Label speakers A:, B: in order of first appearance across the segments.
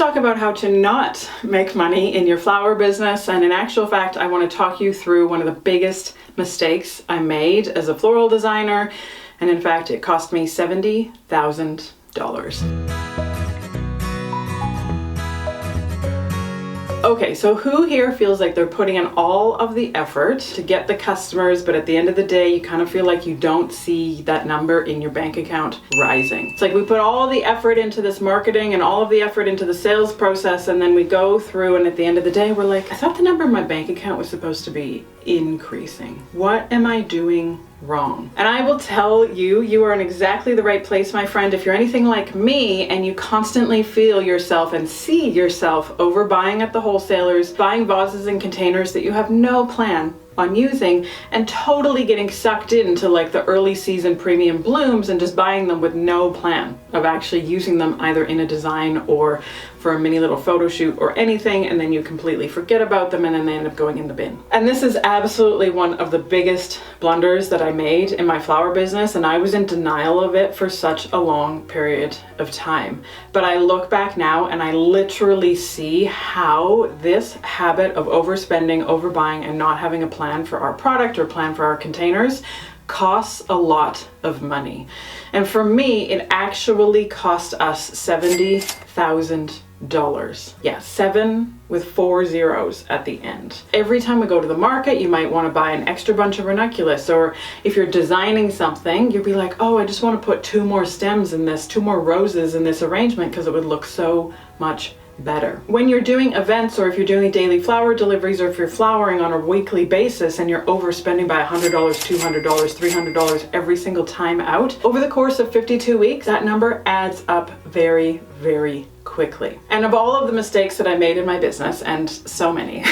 A: talk about how to not make money in your flower business. And in actual fact, I want to talk you through one of the biggest mistakes I made as a floral designer. And in fact, it cost me $70,000. Okay, so who here feels like they're putting in all of the effort to get the customers, but at the end of the day, you kind of feel like you don't see that number in your bank account rising? It's like we put all the effort into this marketing and all of the effort into the sales process, and then we go through, and at the end of the day, we're like, I thought the number in my bank account was supposed to be increasing. What am I doing wrong? And I will tell you, you are in exactly the right place, my friend. If you're anything like me and you constantly feel yourself and see yourself overbuying at the wholesalers, buying vases and containers that you have no plan on using, and totally getting sucked into like the early season premium blooms and just buying them with no plan of actually using them either in a design or for a mini little photo shoot or anything, and then you completely forget about them and then they end up going in the bin. And this is absolutely one of the biggest blunders that I made in my flower business, and I was in denial of it for such a long period of time. But I look back now and I literally see how this habit of overspending, overbuying, and not having a plan for our product or plan for our containers costs a lot of money. And for me, it actually cost us $70,000. Yeah, 7 with 4 zeros at the end. Every time we go to the market, you might want to buy an extra bunch of ranunculus, or if you're designing something, you'll be like, oh, I just want to put 2 more stems in this, 2 more roses in this arrangement because it would look so much better. When you're doing events, or if you're doing daily flower deliveries, or if you're flowering on a weekly basis and you're overspending by $100, $200, $300 every single time out, over the course of 52 weeks, that number adds up very, very quickly. And of all of the mistakes that I made in my business, and so many,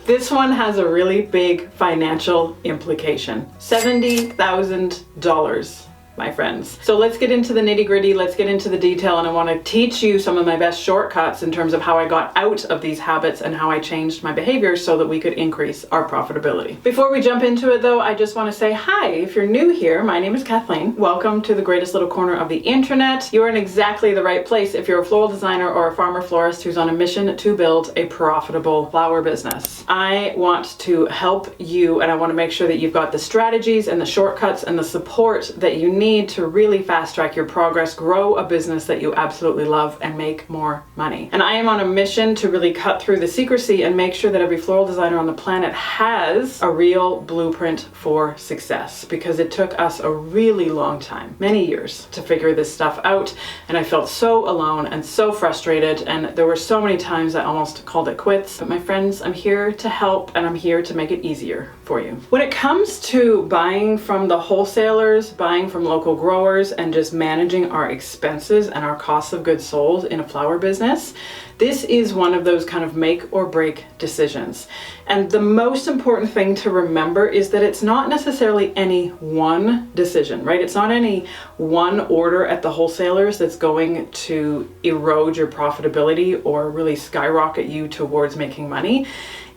A: this one has a really big financial implication. $70,000. My friends. So let's get into the nitty-gritty, let's get into the detail, and I want to teach you some of my best shortcuts in terms of how I got out of these habits and how I changed my behavior so that we could increase our profitability. Before we jump into it though, I just want to say hi. If you're new here, my name is Kathleen. Welcome to the greatest little corner of the internet. You're in exactly the right place if you're a floral designer or a farmer florist who's on a mission to build a profitable flower business. I want to help you, and I want to make sure that you've got the strategies and the shortcuts and the support that you need to really fast track your progress, grow a business that you absolutely love, and make more money. And I am on a mission to really cut through the secrecy and make sure that every floral designer on the planet has a real blueprint for success, because it took us a really long time, many years, to figure this stuff out. And I felt so alone and so frustrated, and there were so many times I almost called it quits. But my friends, I'm here to help, and I'm here to make it easier for you. When it comes to buying from the wholesalers, buying from local growers, and just managing our expenses and our costs of goods sold in a flower business, this is one of those kind of make or break decisions. And the most important thing to remember is that it's not necessarily any one decision, right? It's not any one order at the wholesalers that's going to erode your profitability or really skyrocket you towards making money.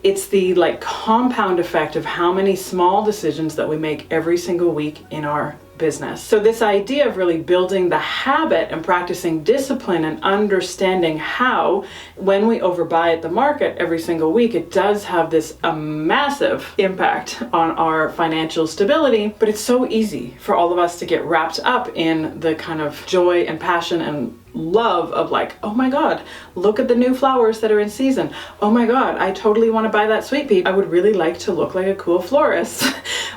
A: It's the compound effect of how many small decisions that we make every single week in our business. So this idea of really building the habit and practicing discipline and understanding how, when we overbuy at the market every single week, it does have this massive impact on our financial stability. But it's so easy for all of us to get wrapped up in the kind of joy and passion and love of like, oh my God, look at the new flowers that are in season. Oh my God, I totally want to buy that sweet pea. I would really like to look like a cool florist.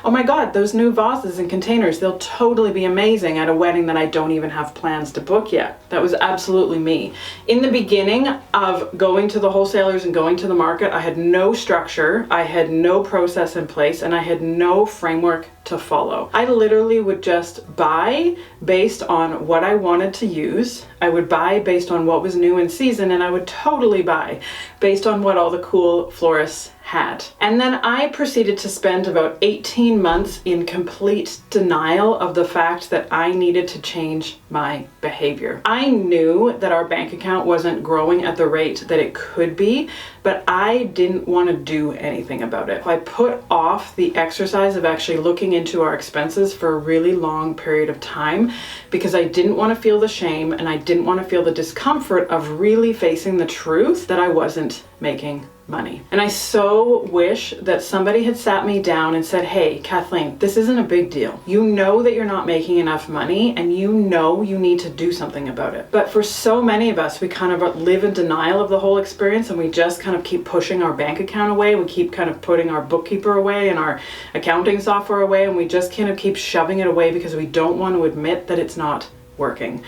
A: Oh my God, those new vases and containers, they'll totally be amazing at a wedding that I don't even have plans to book yet. That was absolutely me. In the beginning of going to the wholesalers and going to the market, I had no structure, I had no process in place, and I had no framework to follow. I literally would just buy based on what I wanted to use. I would buy based on what was new in season, and I would totally buy based on what all the cool florists had. And then I proceeded to spend about 18 months in complete denial of the fact that I needed to change my behavior. I knew that our bank account wasn't growing at the rate that it could be, but I didn't want to do anything about it. I put off the exercise of actually looking into our expenses for a really long period of time because I didn't want to feel the shame and I didn't want to feel the discomfort of really facing the truth that I wasn't making money. And I so wish that somebody had sat me down and said, hey, Kathleen, this isn't a big deal. You know that you're not making enough money and you know you need to do something about it. But for so many of us, we kind of live in denial of the whole experience and we just kind of keep pushing our bank account away. We keep kind of putting our bookkeeper away and our accounting software away, and we just kind of keep shoving it away because we don't want to admit that it's not working.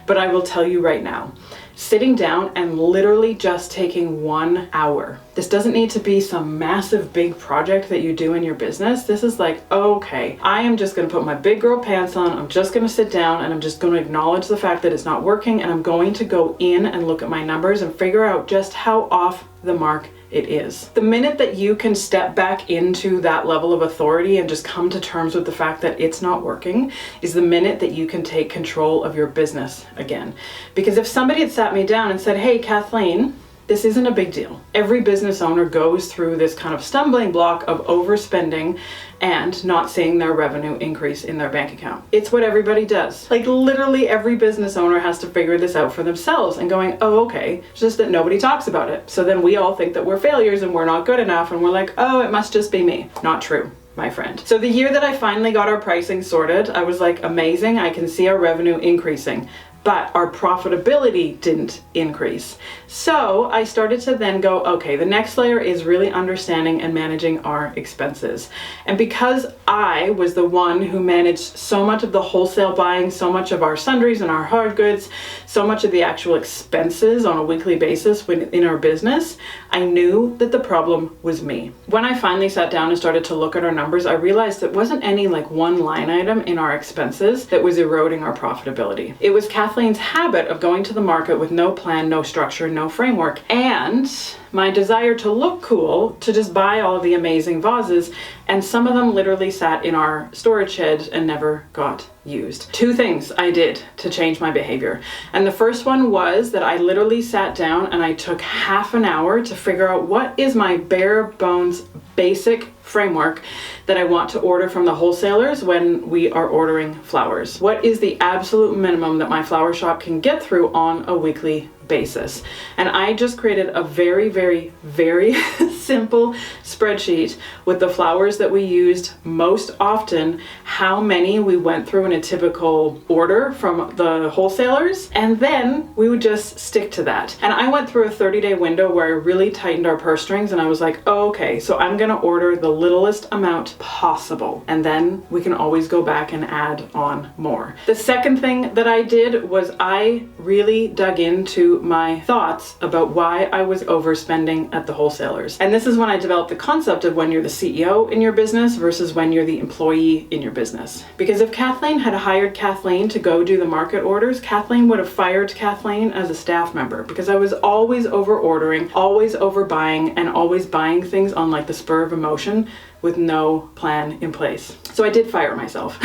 A: But I will tell you right now, sitting down and literally just taking 1 hour. This doesn't need to be some massive big project that you do in your business. This is like, okay, I am just gonna put my big girl pants on. I'm just gonna sit down and I'm just gonna acknowledge the fact that it's not working, and I'm going to go in and look at my numbers and figure out just how off the mark it is. The minute that you can step back into that level of authority and just come to terms with the fact that it's not working is the minute that you can take control of your business again. Because if somebody had sat me down and said, hey, Kathleen, this isn't a big deal. Every business owner goes through this kind of stumbling block of overspending and not seeing their revenue increase in their bank account. It's what everybody does. Like literally every business owner has to figure this out for themselves and going, oh, okay, it's just that nobody talks about it. So then we all think that we're failures and we're not good enough and we're like, oh, it must just be me. Not true, my friend. So the year that I finally got our pricing sorted, I was like, amazing, I can see our revenue increasing. But our profitability didn't increase. So I started to then go, okay, the next layer is really understanding and managing our expenses. And because I was the one who managed so much of the wholesale buying, so much of our sundries and our hard goods, so much of the actual expenses on a weekly basis in our business, I knew that the problem was me. When I finally sat down and started to look at our numbers, I realized it wasn't any like one line item in our expenses that was eroding our profitability. It was Kathleen's habit of going to the market with no plan, no structure, no framework, and my desire to look cool, to just buy all of the amazing vases, and some of them literally sat in our storage shed and never got used. 2 things I did to change my behavior. And the first one was that I literally sat down and I took half an hour to figure out what is my bare bones basic framework that I want to order from the wholesalers when we are ordering flowers. What is the absolute minimum that my flower shop can get through on a weekly basis? And I just created a very, very, very simple spreadsheet with the flowers that we used most often, how many we went through in a typical order from the wholesalers, and then we would just stick to that. And I went through a 30-day window where I really tightened our purse strings, and I was like, oh, okay, so I'm gonna order the littlest amount possible, and then we can always go back and add on more. The second thing that I did was I really dug into my thoughts about why I was overspending at the wholesalers. And this is when I developed the concept of when you're the CEO in your business versus when you're the employee in your business. Because if Kathleen had hired Kathleen to go do the market orders, Kathleen would have fired Kathleen as a staff member, because I was always over ordering, always overbuying, and always buying things on like the spur of emotion with no plan in place. So I did fire myself.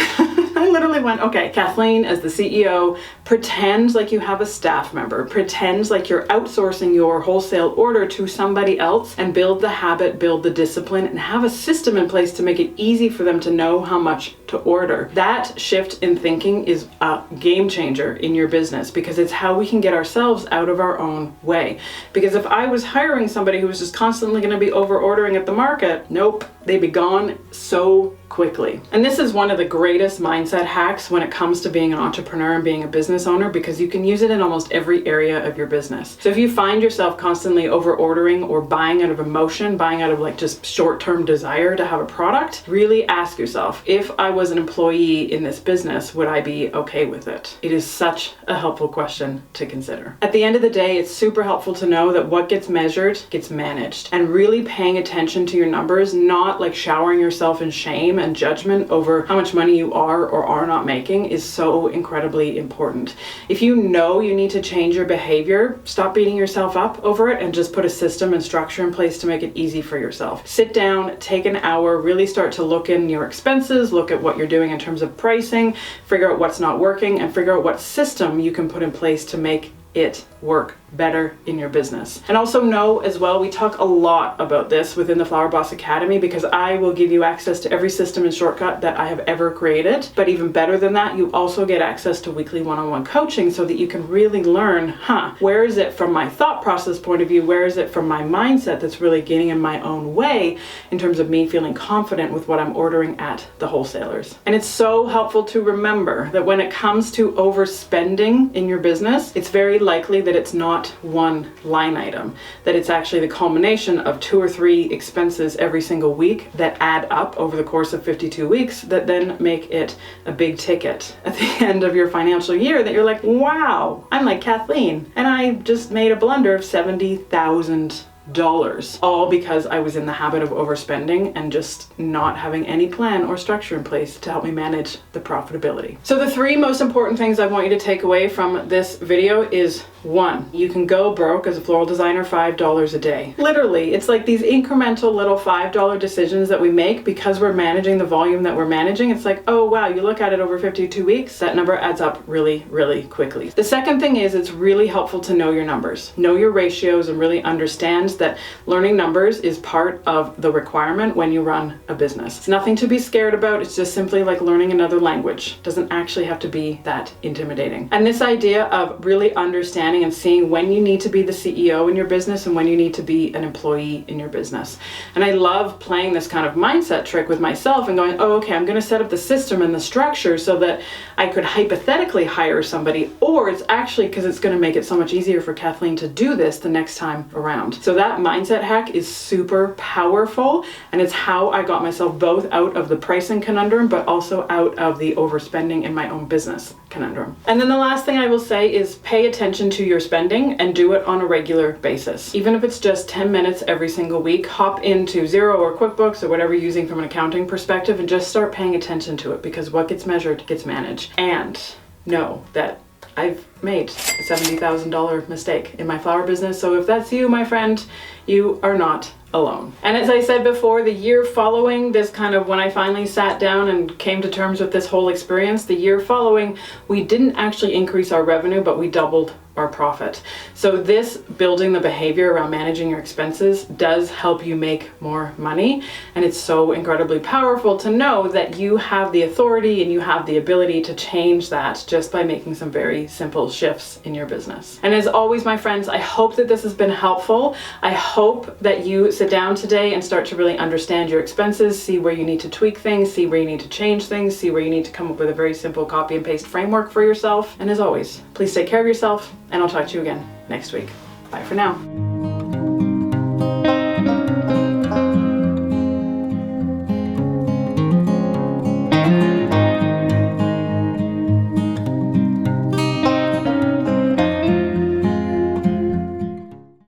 A: I literally went, okay, Kathleen, as the CEO, pretend like you have a staff member, pretend like you're outsourcing your wholesale order to somebody else, and build the habit, build the discipline, and have a system in place to make it easy for them to know how much to order. That shift in thinking is a game changer in your business, because it's how we can get ourselves out of our own way. Because if I was hiring somebody who was just constantly going to be over ordering at the market, nope, they'd be gone so quickly. And this is one of the greatest mindset hacks when it comes to being an entrepreneur and being a business owner, because you can use it in almost every area of your business. So if you find yourself constantly over ordering or buying out of emotion, buying out of like just short-term desire to have a product, really ask yourself, if I was an employee in this business, would I be okay with it? It is such a helpful question to consider. At the end of the day, it's super helpful to know that what gets measured gets managed, and really paying attention to your numbers, not like showering yourself in shame and judgment over how much money you are or are not making is so incredibly important. If you know you need to change your behavior, stop beating yourself up over it and just put a system and structure in place to make it easy for yourself. Sit down, take an hour, really start to look in your expenses, look at what you're doing in terms of pricing, figure out what's not working, and figure out what system you can put in place to make it work better in your business. And also know as well, we talk a lot about this within the Flower Boss Academy, because I will give you access to every system and shortcut that I have ever created. But even better than that, you also get access to weekly one-on-one coaching so that you can really learn, where is it from my thought process point of view, where is it from my mindset that's really getting in my own way in terms of me feeling confident with what I'm ordering at the wholesalers. And it's so helpful to remember that when it comes to overspending in your business, it's very likely that it's not one line item, that it's actually the culmination of 2 or 3 expenses every single week that add up over the course of 52 weeks that then make it a big ticket at the end of your financial year that you're like, wow, I'm like Kathleen and I just made a blunder of $70,000. All because I was in the habit of overspending and just not having any plan or structure in place to help me manage the profitability. So the 3 most important things I want you to take away from this video is 1, you can go broke as a floral designer $5 a day. Literally, it's like these incremental little $5 decisions that we make because we're managing the volume that we're managing. It's like, oh wow, you look at it over 52 weeks, that number adds up really, really quickly. The second thing is it's really helpful to know your numbers, know your ratios, and really understand that learning numbers is part of the requirement when you run a business. It's nothing to be scared about. It's just simply like learning another language. It doesn't actually have to be that intimidating. And this idea of really understanding and seeing when you need to be the CEO in your business and when you need to be an employee in your business. And I love playing this kind of mindset trick with myself and going, oh, okay, I'm going to set up the system and the structure so that I could hypothetically hire somebody, or it's actually because it's going to make it so much easier for Kathleen to do this the next time around. So that mindset hack is super powerful, and it's how I got myself both out of the pricing conundrum, but also out of the overspending in my own business conundrum. And then the last thing I will say is pay attention to your spending and do it on a regular basis. Even if it's just 10 minutes every single week, hop into Xero or QuickBooks or whatever you're using from an accounting perspective and just start paying attention to it, because what gets measured gets managed. And know that I've made a $70,000 mistake in my flower business. So if that's you, my friend, you are not alone. And as I said before, the year following this kind of, when I finally sat down and came to terms with this whole experience, the year following, we didn't actually increase our revenue, but we doubled our profit. So this building the behavior around managing your expenses does help you make more money. And it's so incredibly powerful to know that you have the authority and you have the ability to change that just by making some very simple shifts in your business. And as always, my friends, I hope that this has been helpful. I hope that you sit down today and start to really understand your expenses, see where you need to tweak things, see where you need to change things, see where you need to come up with a very simple copy and paste framework for yourself. And as always, please take care of yourself, and I'll talk to you again next week. Bye for now.